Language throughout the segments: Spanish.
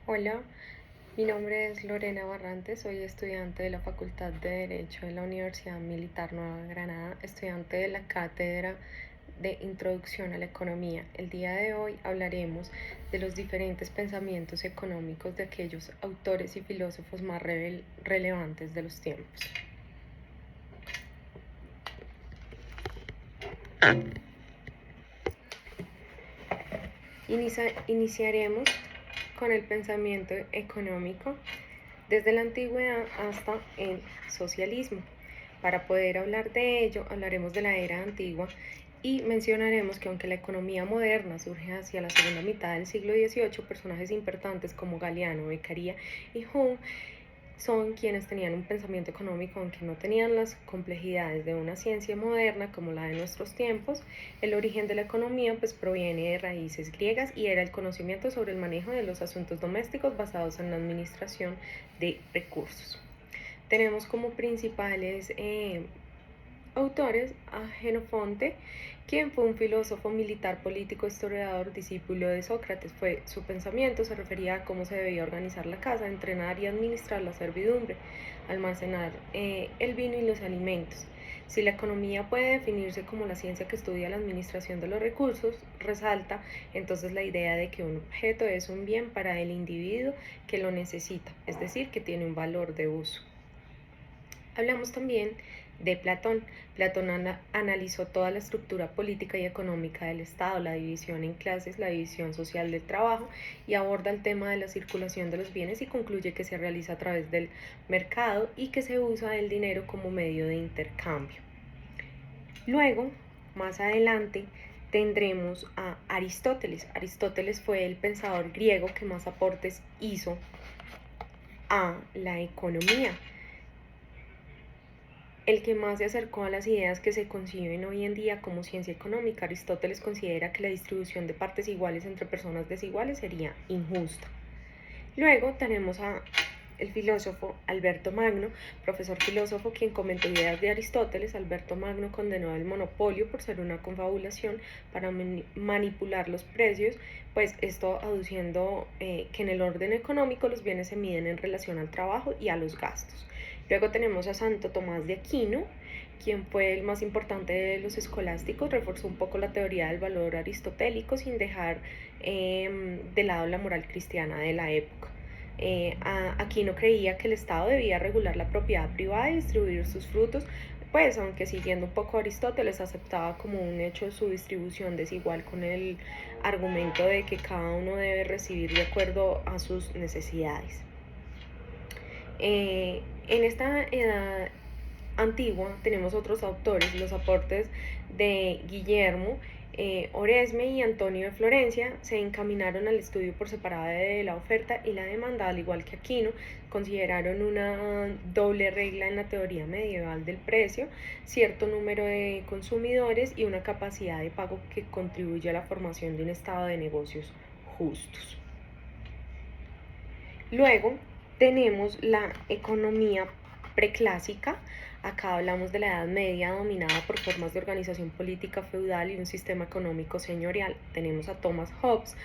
Hola, mi nombre es Lorena Barrantes, soy estudiante de la Facultad de Derecho de la Universidad Militar Nueva Granada, estudiante de la Cátedra de Introducción a la Economía. El día de hoy hablaremos de los diferentes pensamientos económicos de aquellos autores y filósofos más relevantes de los tiempos. Iniciaremos con el pensamiento económico desde la antigüedad hasta el socialismo. Para poder hablar de ello, hablaremos de la era antigua y mencionaremos que aunque la economía moderna surge hacia la segunda mitad del siglo XVIII, personajes importantes como Galeano, Beccaria y Hume son quienes tenían un pensamiento económico, aunque no tenían las complejidades de una ciencia moderna como la de nuestros tiempos. El origen de la economía pues proviene de raíces griegas y era el conocimiento sobre el manejo de los asuntos domésticos basados en la administración de recursos. Tenemos como principales autores a Jenofonte, quien fue un filósofo militar, político, historiador, discípulo de Sócrates. Su pensamiento se refería a cómo se debía organizar la casa, entrenar y administrar la servidumbre, almacenar el vino y los alimentos. Si la economía puede definirse como la ciencia que estudia la administración de los recursos, resalta entonces la idea de que un objeto es un bien para el individuo que lo necesita, es decir, que tiene un valor de uso. Hablamos también de Platón. Platón analizó toda la estructura política y económica del Estado, la división en clases, la división social del trabajo, y aborda el tema de la circulación de los bienes y concluye que se realiza a través del mercado y que se usa el dinero como medio de intercambio. Luego, más adelante, tendremos a Aristóteles. Aristóteles fue el pensador griego que más aportes hizo a la economía, el que más se acercó a las ideas que se conciben hoy en día como ciencia económica. Aristóteles considera que la distribución de partes iguales entre personas desiguales sería injusta. Luego tenemos a el filósofo Alberto Magno, profesor filósofo, quien comentó ideas de Aristóteles. Alberto Magno condenó el monopolio por ser una confabulación para manipular los precios, pues esto aduciendo que en el orden económico los bienes se miden en relación al trabajo y a los gastos. Luego tenemos a Santo Tomás de Aquino, quien fue el más importante de los escolásticos. Reforzó un poco la teoría del valor aristotélico sin dejar de lado la moral cristiana de la época. Aquino creía que el Estado debía regular la propiedad privada y distribuir sus frutos, pues aunque siguiendo un poco a Aristóteles, aceptaba como un hecho su distribución desigual, con el argumento de que cada uno debe recibir de acuerdo a sus necesidades. En esta edad antigua tenemos otros autores, los aportes de Guillermo Oresme y Antonio de Florencia se encaminaron al estudio por separado de la oferta y la demanda, al igual que Aquino. Consideraron una doble regla en la teoría medieval del precio: cierto número de consumidores y una capacidad de pago que contribuye a la formación de un estado de negocios justos. Luego tenemos la economía preclásica. Acá hablamos de la Edad Media, dominada por formas de organización política feudal y un sistema económico señorial. Tenemos a Thomas Hobbes,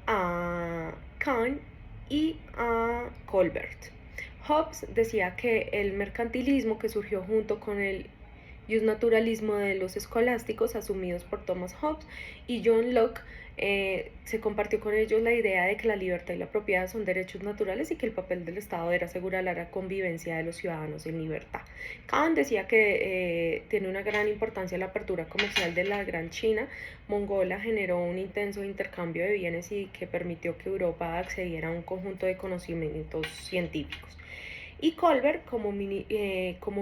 a Kant y a Colbert. Hobbes decía que el mercantilismo, que surgió junto con el naturalismo de los escolásticos asumidos por Thomas Hobbes y John Locke, se compartió con ellos la idea de que la libertad y la propiedad son derechos naturales y que el papel del Estado era asegurar la convivencia de los ciudadanos en libertad. Kant decía que tiene una gran importancia la apertura comercial de la Gran China mongola, generó un intenso intercambio de bienes y que permitió que Europa accediera a un conjunto de conocimientos científicos. Y Colbert, como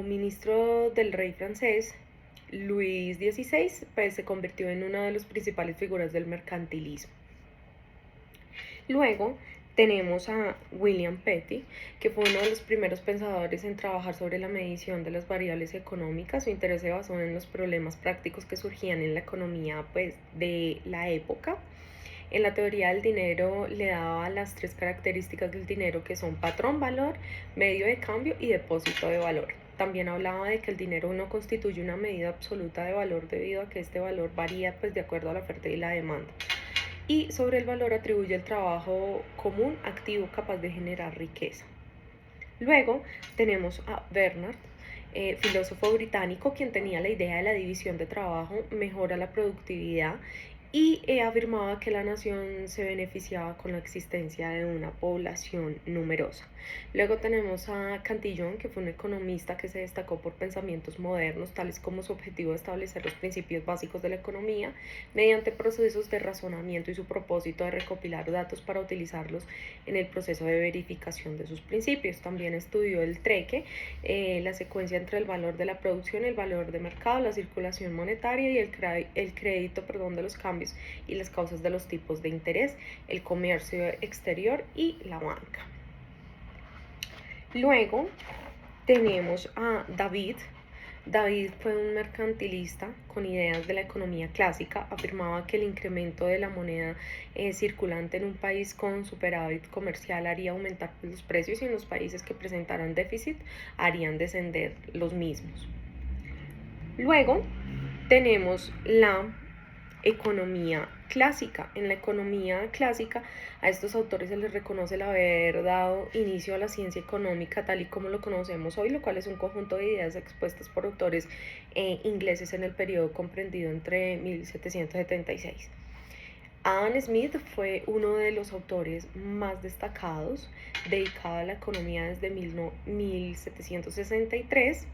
ministro del rey francés Luis XVI, pues se convirtió en una de las principales figuras del mercantilismo. Luego tenemos a William Petty, que fue uno de los primeros pensadores en trabajar sobre la medición de las variables económicas. Su interés se basó en los problemas prácticos que surgían en la economía pues, de la época. En la teoría del dinero le daba las tres características del dinero, que son patrón, valor, medio de cambio y depósito de valor. También hablaba de que el dinero no constituye una medida absoluta de valor debido a que este valor varía pues, de acuerdo a la oferta y la demanda. y sobre el valor atribuye el trabajo común, activo, capaz de generar riqueza. Luego tenemos a Bernard, filósofo británico, quien tenía la idea de la división de trabajo, mejora la productividad y afirmaba que la nación se beneficiaba con la existencia de una población numerosa. Luego tenemos a Cantillon, que fue un economista que se destacó por pensamientos modernos, tales como su objetivo de establecer los principios básicos de la economía mediante procesos de razonamiento y su propósito de recopilar datos para utilizarlos en el proceso de verificación de sus principios. También estudió el trueque, la secuencia entre el valor de la producción, el valor de mercado, la circulación monetaria y el crédito, de los cambios y las causas de los tipos de interés, el comercio exterior y la banca. Luego tenemos a David. David fue un mercantilista con ideas de la economía clásica. Afirmaba que el incremento de la moneda circulante en un país con superávit comercial haría aumentar los precios y en los países que presentaran déficit harían descender los mismos. Luego tenemos la economía clásica. En la economía clásica a estos autores se les reconoce el haber dado inicio a la ciencia económica tal y como lo conocemos hoy, lo cual es un conjunto de ideas expuestas por autores ingleses en el periodo comprendido entre 1776. Adam Smith fue uno de los autores más destacados, dedicado a la economía desde 1763.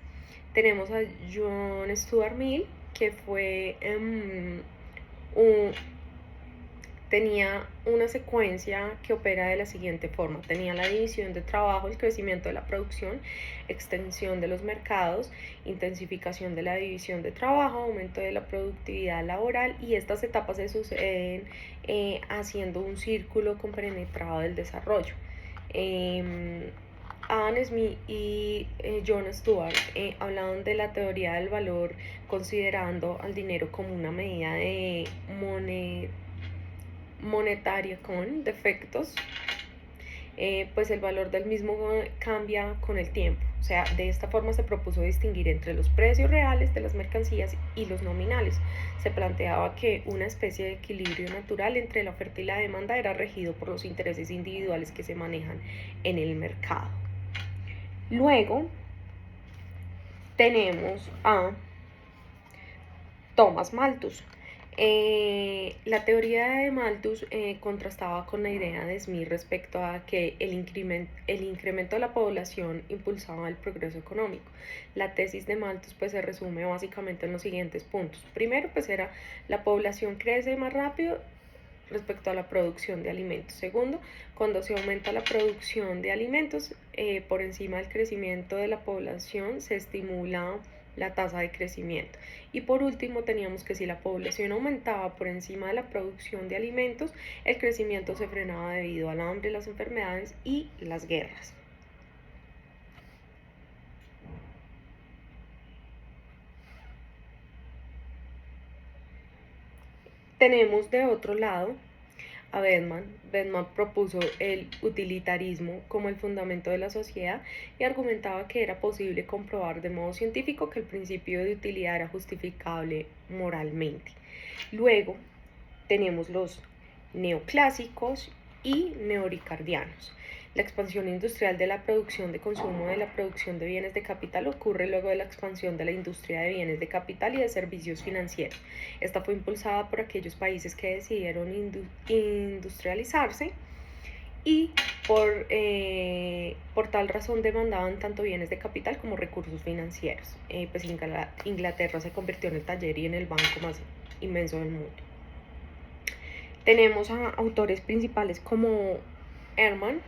Tenemos a John Stuart Mill, que fue tenía una secuencia que opera de la siguiente forma. Tenía la división de trabajo, el crecimiento de la producción, extensión de los mercados, intensificación de la división de trabajo, aumento de la productividad laboral, y estas etapas se suceden haciendo un círculo compenetrado del desarrollo. Adam Smith y John Stuart hablaban de la teoría del valor considerando al dinero como una medida de monetaria con defectos, pues el valor del mismo cambia con el tiempo. O sea, de esta forma se propuso distinguir entre los precios reales de las mercancías y los nominales. Se planteaba que una especie de equilibrio natural entre la oferta y la demanda era regido por los intereses individuales que se manejan en el mercado. Luego tenemos a Thomas Malthus. La teoría de Malthus contrastaba con la idea de Smith respecto a que el incremento de la población impulsaba el progreso económico. La tesis de Malthus pues se resume básicamente en los siguientes puntos. Primero pues era la población crece más rápido respecto a la producción de alimentos. Segundo, cuando se aumenta la producción de alimentos por encima del crecimiento de la población, se estimula la tasa de crecimiento. Y por último teníamos que si la población aumentaba por encima de la producción de alimentos, el crecimiento se frenaba debido al hambre, las enfermedades y las guerras. Tenemos de otro lado a Bedman. Bedman propuso el utilitarismo como el fundamento de la sociedad y argumentaba que era posible comprobar de modo científico que el principio de utilidad era justificable moralmente. Luego tenemos los neoclásicos y neoricardianos. La expansión industrial de la producción de consumo de la producción de bienes de capital ocurre luego de la expansión de la industria de bienes de capital y de servicios financieros. Esta fue impulsada por aquellos países que decidieron industrializarse y por tal razón demandaban tanto bienes de capital como recursos financieros. Pues Inglaterra se convirtió en el taller y en el banco más inmenso del mundo. Tenemos a autores principales como Hermann.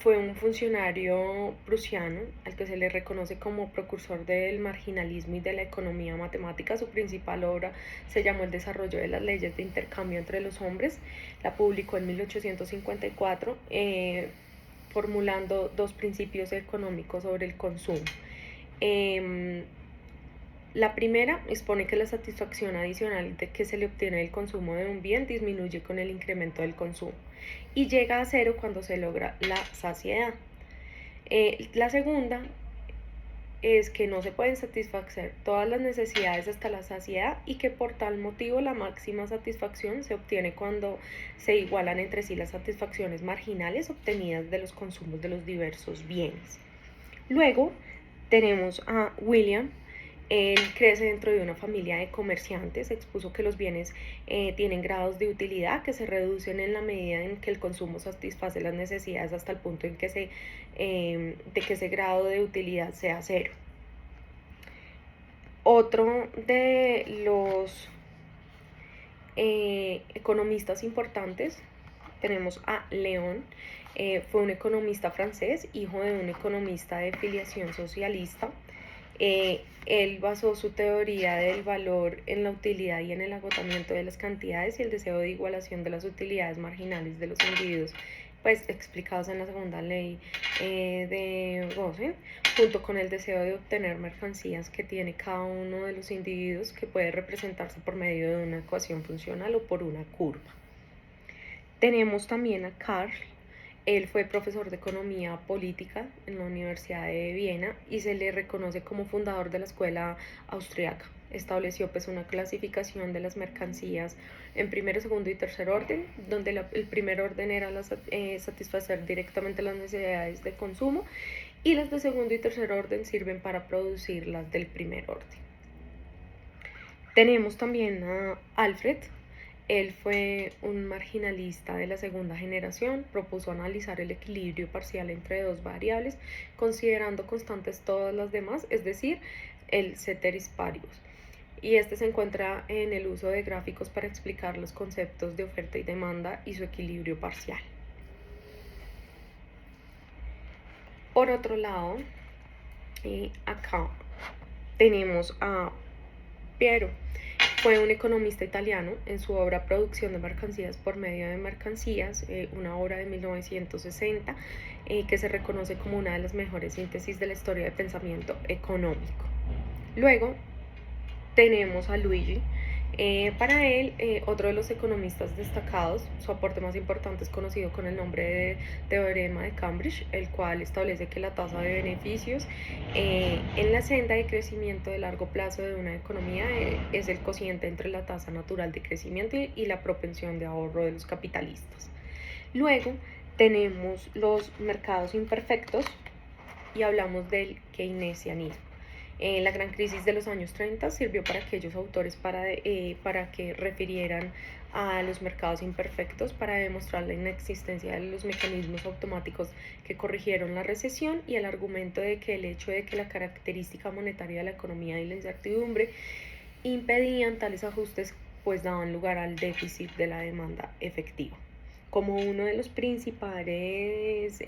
Fue un funcionario prusiano al que se le reconoce como precursor del marginalismo y de la economía matemática. Su principal obra se llamó El desarrollo de las leyes de intercambio entre los hombres. La publicó en 1854, formulando dos principios económicos sobre el consumo. La primera expone que la satisfacción adicional que se le obtiene del consumo de un bien disminuye con el incremento del consumo y llega a cero cuando se logra la saciedad. La segunda es que no se pueden satisfacer todas las necesidades hasta la saciedad y que por tal motivo la máxima satisfacción se obtiene cuando se igualan entre sí las satisfacciones marginales obtenidas de los consumos de los diversos bienes. Luego tenemos a William. Él crece dentro de una familia de comerciantes, expuso que los bienes tienen grados de utilidad que se reducen en la medida en que el consumo satisface las necesidades hasta el punto en que de que ese grado de utilidad sea cero. Otro de los economistas importantes tenemos a León. Fue un economista francés, hijo de un economista de filiación socialista. Él basó su teoría del valor en la utilidad y en el agotamiento de las cantidades y el deseo de igualación de las utilidades marginales de los individuos, pues explicados en la segunda ley de Rosen, junto con el deseo de obtener mercancías que tiene cada uno de los individuos, que puede representarse por medio de una ecuación funcional o por una curva. Tenemos también a Karl. Él fue profesor de economía política en la Universidad de Viena y se le reconoce como fundador de la escuela austriaca. Estableció pues una clasificación de las mercancías en primero, segundo y tercer orden, donde el primer orden era satisfacer directamente las necesidades de consumo, y las de segundo y tercer orden sirven para producir las del primer orden. Tenemos también a Alfred. Él fue un marginalista de la segunda generación, propuso analizar el equilibrio parcial entre dos variables, considerando constantes todas las demás, es decir, el ceteris paribus. Y este se encuentra en el uso de gráficos para explicar los conceptos de oferta y demanda y su equilibrio parcial. Por otro lado, acá tenemos a Piero. Fue un economista italiano. En su obra Producción de mercancías por medio de mercancías, una obra de 1960, que se reconoce como una de las mejores síntesis de la historia de pensamiento económico. Luego tenemos a Luigi. Para él, otro de los economistas destacados, su aporte más importante es conocido con el nombre de Teorema de Cambridge, el cual establece que la tasa de beneficios en la senda de crecimiento de largo plazo de una economía es el cociente entre la tasa natural de crecimiento y la propensión de ahorro de los capitalistas. Luego tenemos los mercados imperfectos y hablamos del keynesianismo. La gran crisis de los años 30 sirvió para aquellos autores para que refirieran a los mercados imperfectos para demostrar la inexistencia de los mecanismos automáticos que corrigieron la recesión, y el argumento de que el hecho de que la característica monetaria de la economía y la incertidumbre impedían tales ajustes, pues daban lugar al déficit de la demanda efectiva. Como uno de los principales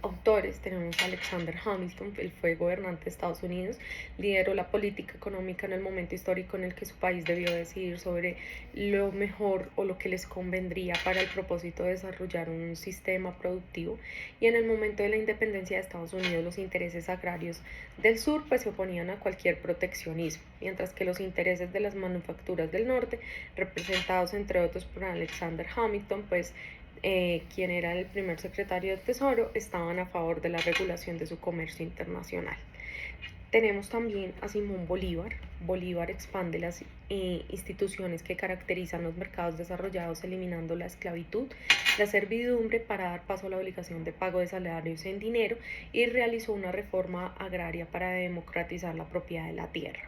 autores tenemos a Alexander Hamilton. Él fue gobernante de Estados Unidos, lideró la política económica en el momento histórico en el que su país debió decidir sobre lo mejor o lo que les convendría para el propósito de desarrollar un sistema productivo, y en el momento de la independencia de Estados Unidos los intereses agrarios del sur pues se oponían a cualquier proteccionismo, mientras que los intereses de las manufacturas del norte, representados entre otros por Alexander Hamilton, pues quien era el primer secretario del Tesoro, estaban a favor de la regulación de su comercio internacional. Tenemos también a Simón Bolívar. Bolívar expande las instituciones que caracterizan los mercados desarrollados, eliminando la esclavitud, la servidumbre, para dar paso a la obligación de pago de salarios en dinero, y realizó una reforma agraria para democratizar la propiedad de la tierra.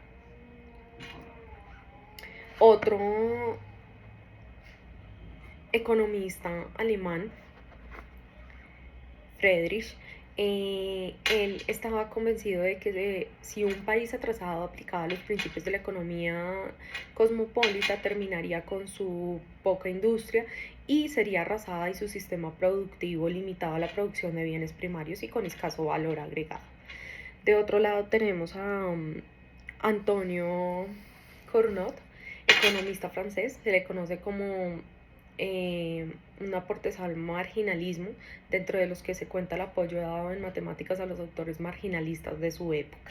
Otro economista alemán, Friedrich, él estaba convencido de que si un país atrasado aplicaba los principios de la economía cosmopolita, terminaría con su poca industria y sería arrasada, y su sistema productivo limitado a la producción de bienes primarios y con escaso valor agregado. De otro lado tenemos a Antonio Cournot, economista francés. Se le conoce como un aporte al marginalismo, dentro de los que se cuenta el apoyo dado en matemáticas a los autores marginalistas de su época.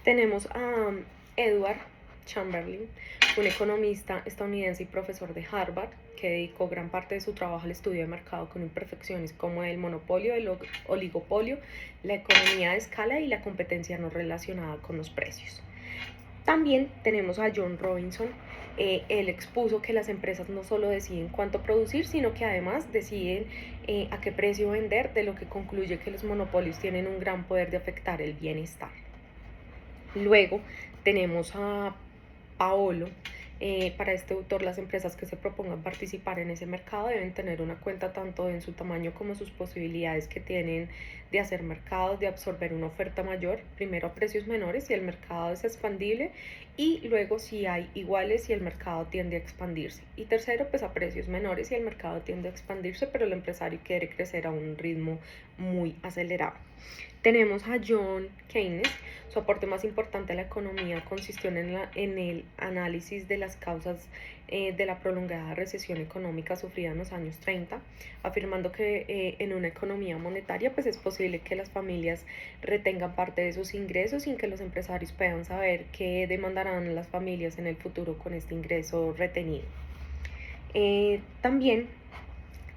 Tenemos a Edward Chamberlain. un economista estadounidense y profesor de Harvard que dedicó gran parte de su trabajo al estudio de mercado con imperfecciones como el monopolio, el oligopolio, la economía de escala y la competencia no relacionada con los precios. También tenemos a John Robinson. Él expuso que las empresas no solo deciden cuánto producir, sino que además deciden a qué precio vender, de lo que concluye que los monopolios tienen un gran poder de afectar el bienestar. Luego tenemos a Paolo. Para este autor, las empresas que se propongan participar en ese mercado deben tener una cuenta tanto en su tamaño como sus posibilidades que tienen de hacer mercados, de absorber una oferta mayor, primero a precios menores si el mercado es expandible, y luego si hay iguales si el mercado tiende a expandirse, y tercero pues a precios menores si el mercado tiende a expandirse pero el empresario quiere crecer a un ritmo muy acelerado. Tenemos a John Keynes. Su aporte más importante a la economía consistió en el análisis de las causas de la prolongada recesión económica sufrida en los años 30, afirmando que en una economía monetaria pues es posible que las familias retengan parte de sus ingresos sin que los empresarios puedan saber qué demandarán las familias en el futuro con este ingreso retenido. También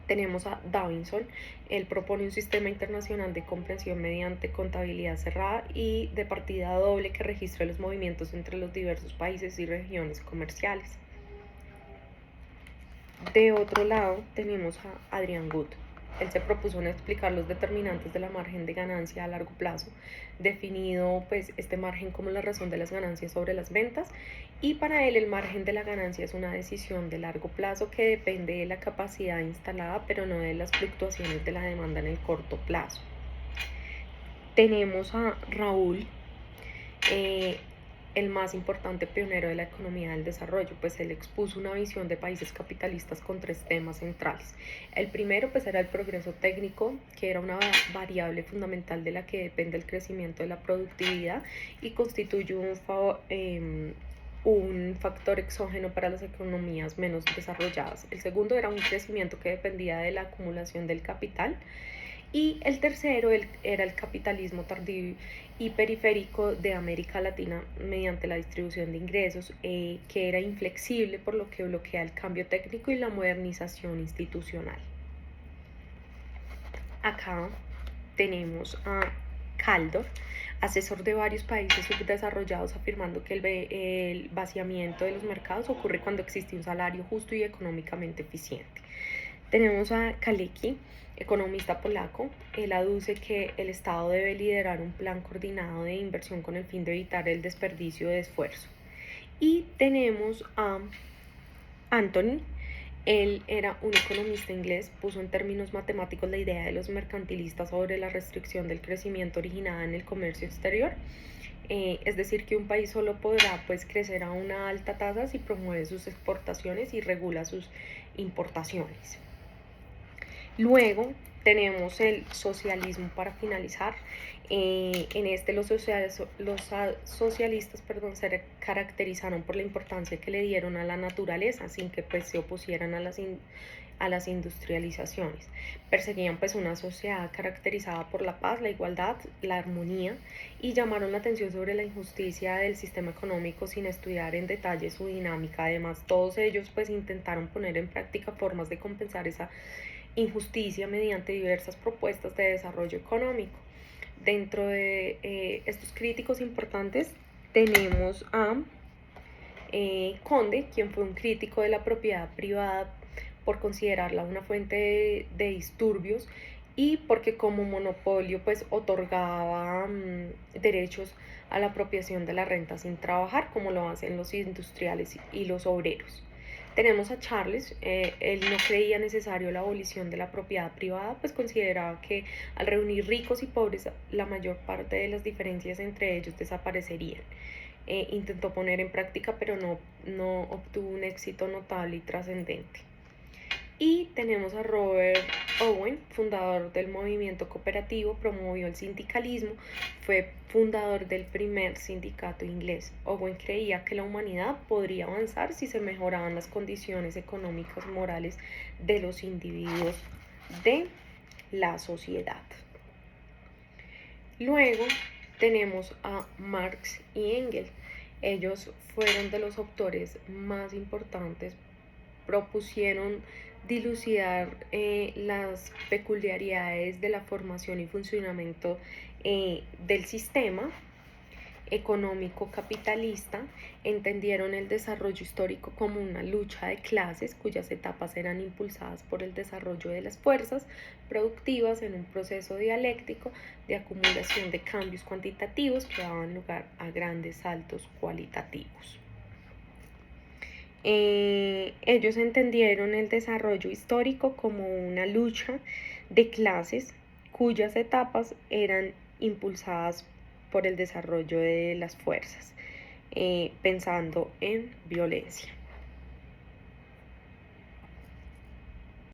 tenemos a Davidson. Él propone un sistema internacional de comprensión mediante contabilidad cerrada y de partida doble que registre los movimientos entre los diversos países y regiones comerciales. De otro lado tenemos a Adrian Good. Él se propuso explicar los determinantes de la margen de ganancia a largo plazo, definido pues este margen como la razón de las ganancias sobre las ventas, y para él el margen de la ganancia es una decisión de largo plazo que depende de la capacidad instalada pero no de las fluctuaciones de la demanda en el corto plazo. Tenemos a Raúl, el más importante pionero de la economía del desarrollo, pues él expuso una visión de países capitalistas con tres temas centrales. El primero pues era el progreso técnico, que era una variable fundamental de la que depende el crecimiento de la productividad y constituye un factor exógeno para las economías menos desarrolladas. El segundo era un crecimiento que dependía de la acumulación del capital. Y el tercero era el capitalismo tardío y periférico de América Latina mediante la distribución de ingresos, que era inflexible por lo que bloquea el cambio técnico y la modernización institucional. Acá tenemos a Kaldor, asesor de varios países subdesarrollados, afirmando que el vaciamiento de los mercados ocurre cuando existe un salario justo y económicamente eficiente. Tenemos a Kalecki, economista polaco. Él aduce que el Estado debe liderar un plan coordinado de inversión con el fin de evitar el desperdicio de esfuerzo. Y tenemos a Anthony. Él era un economista inglés, puso en términos matemáticos la idea de los mercantilistas sobre la restricción del crecimiento originada en el comercio exterior. Es decir, que un país solo podrá pues crecer a una alta tasa si promueve sus exportaciones y regula sus importaciones. Luego tenemos el socialismo para finalizar. En este los socialistas se caracterizaron por la importancia que le dieron a la naturaleza sin que pues se opusieran a las industrializaciones. Perseguían pues una sociedad caracterizada por la paz, la igualdad, la armonía, y llamaron la atención sobre la injusticia del sistema económico sin estudiar en detalle su dinámica. Además, todos ellos pues intentaron poner en práctica formas de compensar esa injusticia mediante diversas propuestas de desarrollo económico. Dentro de estos críticos importantes tenemos a Conde, quien fue un crítico de la propiedad privada por considerarla una fuente de disturbios y porque como monopolio pues otorgaba derechos a la apropiación de la renta sin trabajar, como lo hacen los industriales y los obreros. Tenemos a Charles. Él no creía necesario la abolición de la propiedad privada, pues consideraba que al reunir ricos y pobres la mayor parte de las diferencias entre ellos desaparecerían. Intentó poner en práctica pero no obtuvo un éxito notable y trascendente. Y tenemos a Robert Owen, fundador del movimiento cooperativo, promovió el sindicalismo, fue fundador del primer sindicato inglés. Owen creía que la humanidad podría avanzar si se mejoraban las condiciones económicas morales de los individuos de la sociedad. Luego tenemos a Marx y Engels. Ellos fueron de los autores más importantes, propusieron dilucidar las peculiaridades de la formación y funcionamiento del sistema económico capitalista, entendieron el desarrollo histórico como una lucha de clases cuyas etapas eran impulsadas por el desarrollo de las fuerzas productivas en un proceso dialéctico de acumulación de cambios cuantitativos que daban lugar a grandes saltos cualitativos. Ellos entendieron el desarrollo histórico como una lucha de clases cuyas etapas eran impulsadas por el desarrollo de las fuerzas, pensando en violencia.